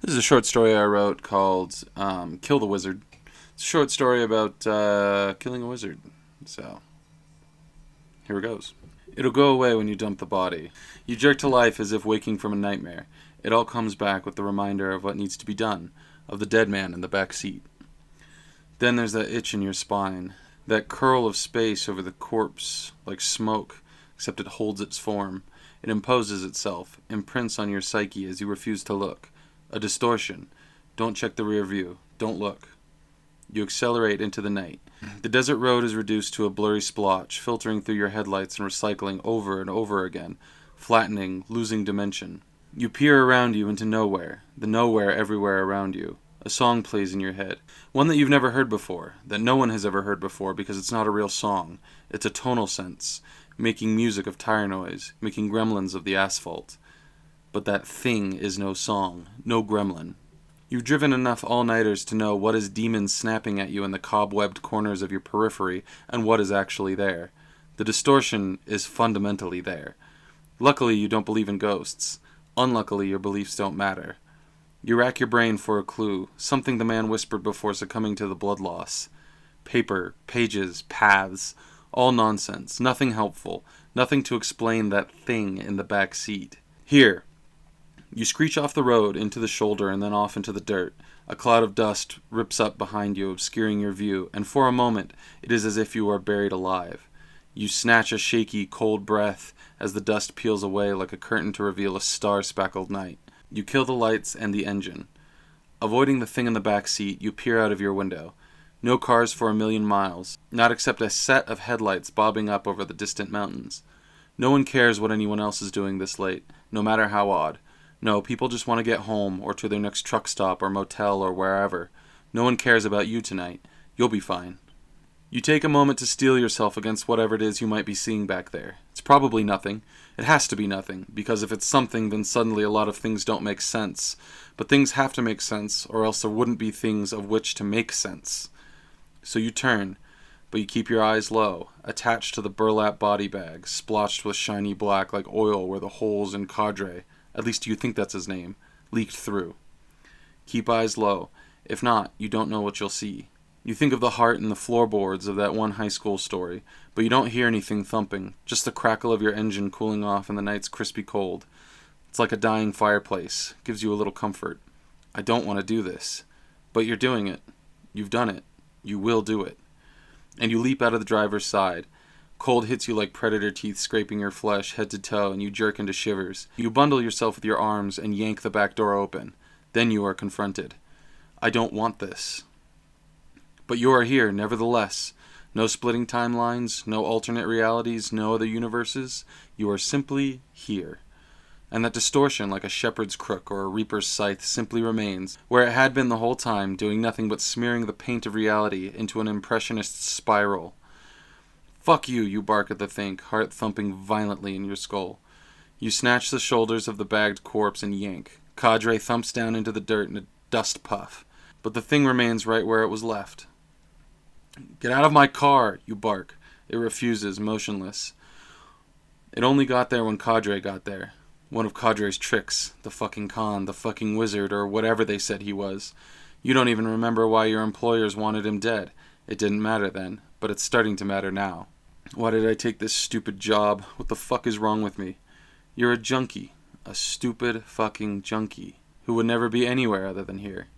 This is a short story I wrote called Kill the Wizard. It's a short story about killing a wizard. So, here it goes. It'll go away when you dump the body. You jerk to life as if waking from a nightmare. It all comes back with the reminder of what needs to be done, of the dead man in the back seat. Then there's that itch in your spine, that curl of space over the corpse, like smoke, except it holds its form. It imposes itself, imprints on your psyche as you refuse to look. A distortion. Don't check the rear view. Don't look. You accelerate into the night. The desert road is reduced to a blurry splotch, filtering through your headlights and recycling over and over again, flattening, losing dimension. You peer around you into nowhere, the nowhere everywhere around you. A song plays in your head, one that you've never heard before, that no one has ever heard before because it's not a real song. It's a tonal sense, making music of tire noise, making gremlins of the asphalt. But that thing is no song, no gremlin. You've driven enough all-nighters to know what is demons snapping at you in the cobwebbed corners of your periphery and what is actually there. The distortion is fundamentally there. Luckily, you don't believe in ghosts. Unluckily, your beliefs don't matter. You rack your brain for a clue, something the man whispered before succumbing to the blood loss. Paper, pages, paths, all nonsense, nothing helpful, nothing to explain that thing in the back seat. Here. You screech off the road into the shoulder and then off into the dirt. A cloud of dust rips up behind you, obscuring your view, and for a moment it is as if you are buried alive. You snatch a shaky, cold breath as the dust peels away like a curtain to reveal a star-speckled night. You kill the lights and the engine. Avoiding the thing in the back seat, you peer out of your window. No cars for 1,000,000 miles, not except a set of headlights bobbing up over the distant mountains. No one cares what anyone else is doing this late, no matter how odd. No, people just want to get home, or to their next truck stop or motel or wherever. No one cares about you tonight. You'll be fine. You take a moment to steel yourself against whatever it is you might be seeing back there. It's probably nothing. It has to be nothing, because if it's something, then suddenly a lot of things don't make sense. But things have to make sense, or else there wouldn't be things of which to make sense. So you turn, but you keep your eyes low, attached to the burlap body bag, splotched with shiny black like oil where the holes in Cadre, at least you think that's his name, leaked through. Keep eyes low. If not, you don't know what you'll see. You think of the heart and the floorboards of that one high school story, but you don't hear anything thumping, just the crackle of your engine cooling off in the night's crispy cold. It's like a dying fireplace, gives you a little comfort. I don't want to do this. But you're doing it. You've done it. You will do it. And you leap out of the driver's side. Cold hits you like predator teeth scraping your flesh head to toe, and you jerk into shivers. You bundle yourself with your arms and yank the back door open. Then you are confronted. I don't want this. But you are here, nevertheless. No splitting timelines, no alternate realities, no other universes. You are simply here. And that distortion, like a shepherd's crook or a reaper's scythe, simply remains, where it had been the whole time, doing nothing but smearing the paint of reality into an impressionist spiral. Fuck you, you bark at the thing, heart thumping violently in your skull. You snatch the shoulders of the bagged corpse and yank. Cadre thumps down into the dirt in a dust puff. But the thing remains right where it was left. Get out of my car, you bark. It refuses, motionless. It only got there when Cadre got there. One of Cadre's tricks. The fucking con, the fucking wizard, or whatever they said he was. You don't even remember why your employers wanted him dead. It didn't matter then, but it's starting to matter now. Why did I take this stupid job? What the fuck is wrong with me? You're a junkie. A stupid fucking junkie. Who would never be anywhere other than here.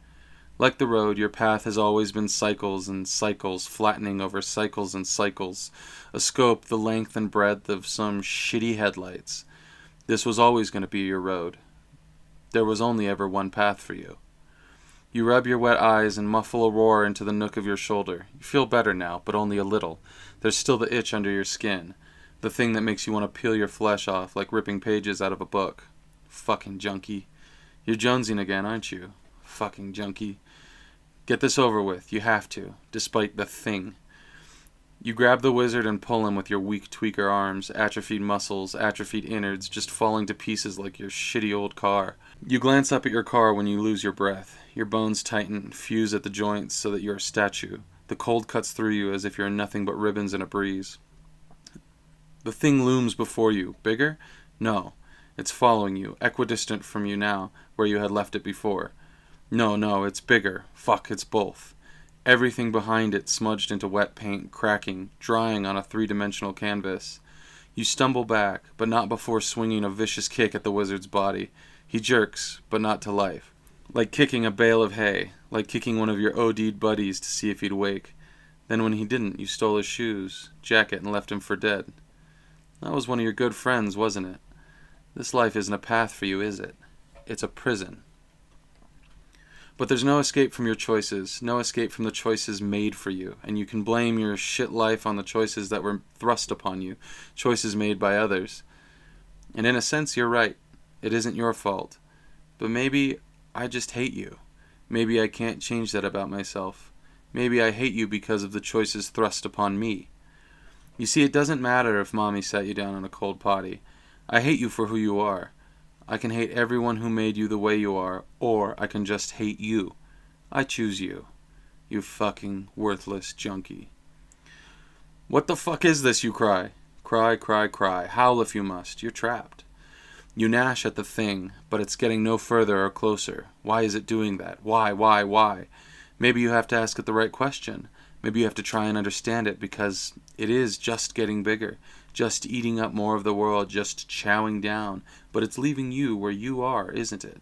Like the road, your path has always been cycles and cycles, flattening over cycles and cycles. A scope the length and breadth of some shitty headlights. This was always going to be your road. There was only ever one path for you. You rub your wet eyes and muffle a roar into the nook of your shoulder. You feel better now, but only a little. There's still the itch under your skin. The thing that makes you want to peel your flesh off like ripping pages out of a book. Fucking junkie. You're jonesing again, aren't you? Fucking junkie. Get this over with. You have to, despite the thing. You grab the wizard and pull him with your weak tweaker arms, atrophied muscles, atrophied innards, just falling to pieces like your shitty old car. You glance up at your car when you lose your breath. Your bones tighten, fuse at the joints so that you're a statue. The cold cuts through you as if you're nothing but ribbons in a breeze. The thing looms before you. Bigger? No. It's following you, equidistant from you now, where you had left it before. No, it's bigger. Fuck, it's both. Everything behind it smudged into wet paint, cracking, drying on a three-dimensional canvas. You stumble back, but not before swinging a vicious kick at the wizard's body. He jerks, but not to life. Like kicking a bale of hay, like kicking one of your OD'd buddies to see if he'd wake. Then when he didn't, you stole his shoes, jacket, and left him for dead. That was one of your good friends, wasn't it? This life isn't a path for you, is it? It's a prison. But there's no escape from your choices, no escape from the choices made for you, and you can blame your shit life on the choices that were thrust upon you, choices made by others. And in a sense, you're right. It isn't your fault. But maybe I just hate you. Maybe I can't change that about myself. Maybe I hate you because of the choices thrust upon me. You see, it doesn't matter if Mommy sat you down on a cold potty. I hate you for who you are. I can hate everyone who made you the way you are, or I can just hate you. I choose you. You fucking worthless junkie. What the fuck is this, you cry? Cry, cry, cry. Howl if you must. You're trapped. You gnash at the thing, but it's getting no further or closer. Why is it doing that? Why? Maybe you have to ask it the right question. Maybe you have to try and understand it, because it is just getting bigger, just eating up more of the world, just chowing down, but it's leaving you where you are, isn't it?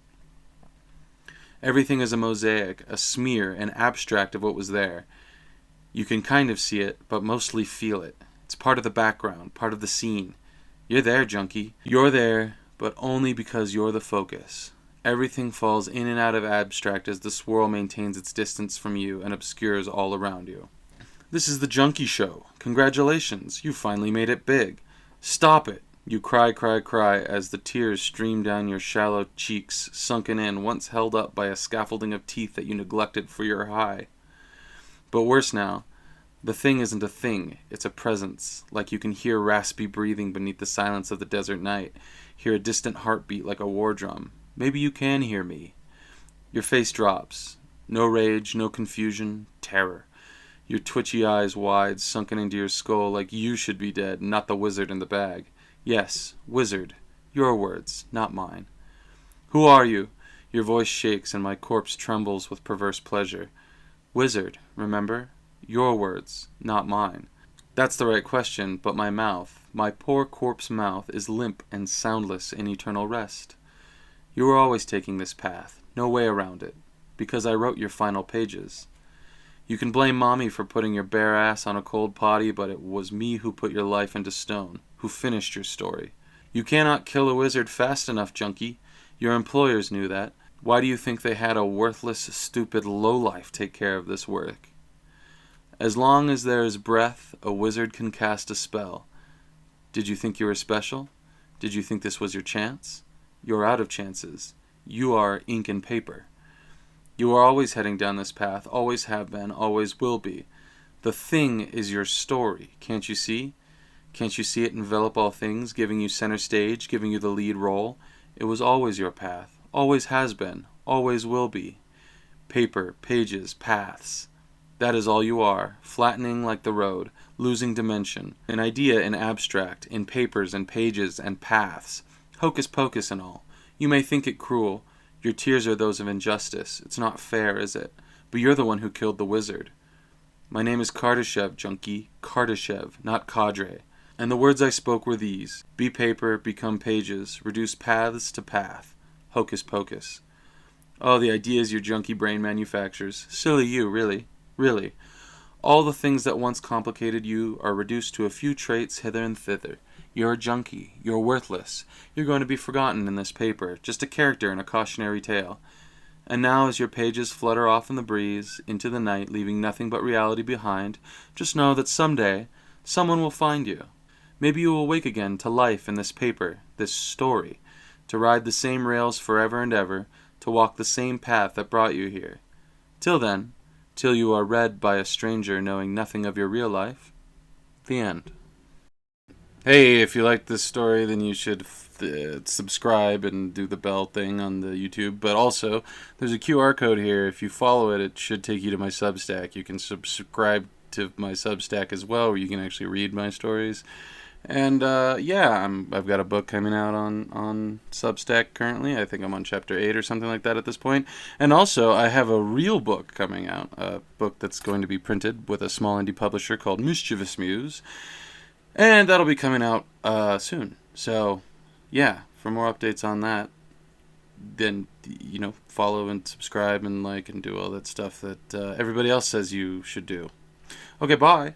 Everything is a mosaic, a smear, an abstract of what was there. You can kind of see it, but mostly feel it. It's part of the background, part of the scene. You're there, junkie. You're there, but only because you're the focus. Everything falls in and out of abstract as the swirl maintains its distance from you and obscures all around you. This is the Junkie Show. Congratulations, you finally made it big. Stop it. You cry, cry, cry as the tears stream down your shallow cheeks, sunken in, once held up by a scaffolding of teeth that you neglected for your high. But worse now, the thing isn't a thing, it's a presence, like you can hear raspy breathing beneath the silence of the desert night, hear a distant heartbeat like a war drum. Maybe you can hear me. Your face drops. No rage, no confusion, terror. Your twitchy eyes wide, sunken into your skull like you should be dead, not the wizard in the bag. Yes, wizard. Your words, not mine. Who are you? Your voice shakes and my corpse trembles with perverse pleasure. Wizard, remember? Your words, not mine. That's the right question, but my mouth, my poor corpse mouth, is limp and soundless in eternal rest. You were always taking this path, no way around it, because I wrote your final pages. You can blame Mommy for putting your bare ass on a cold potty, but it was me who put your life into stone, who finished your story. You cannot kill a wizard fast enough, junkie. Your employers knew that. Why do you think they had a worthless, stupid lowlife take care of this work? As long as there is breath, a wizard can cast a spell. Did you think you were special? Did you think this was your chance? You're out of chances. You are ink and paper. You are always heading down this path, always have been, always will be. The thing is your story, can't you see? Can't you see it envelop all things, giving you center stage, giving you the lead role? It was always your path, always has been, always will be. Paper, pages, paths. That is all you are, flattening like the road, losing dimension, an idea in abstract, in papers and pages and paths. Hocus pocus and all. You may think it cruel. Your tears are those of injustice. It's not fair, is it? But you're the one who killed the wizard. My name is Kardashev, junkie. Kardashev, not cadre. And the words I spoke were these. Be paper, become pages, reduce paths to path. Hocus pocus. Oh, the ideas your junkie brain manufactures. Silly you, really. Really. All the things that once complicated you are reduced to a few traits hither and thither. You're a junkie. You're worthless. You're going to be forgotten in this paper, just a character in a cautionary tale. And now as your pages flutter off in the breeze, into the night, leaving nothing but reality behind, just know that someday, someone will find you. Maybe you will wake again to life in this paper, this story, to ride the same rails forever and ever, to walk the same path that brought you here. Till then, till you are read by a stranger knowing nothing of your real life. The end. Hey, if you like this story, then you should subscribe and do the bell thing on the YouTube. But also, there's a QR code here. If you follow it, it should take you to my Substack. You can subscribe to my Substack as well, where you can actually read my stories. And yeah, I've got a book coming out on Substack currently. I think I'm on chapter 8 or something like that at this point. And also, I have a real book coming out, a book that's going to be printed with a small indie publisher called Mischievous Muse, and that'll be coming out soon. So, yeah, for more updates on that, then follow and subscribe and like and do all that stuff that everybody else says you should do. Okay, bye.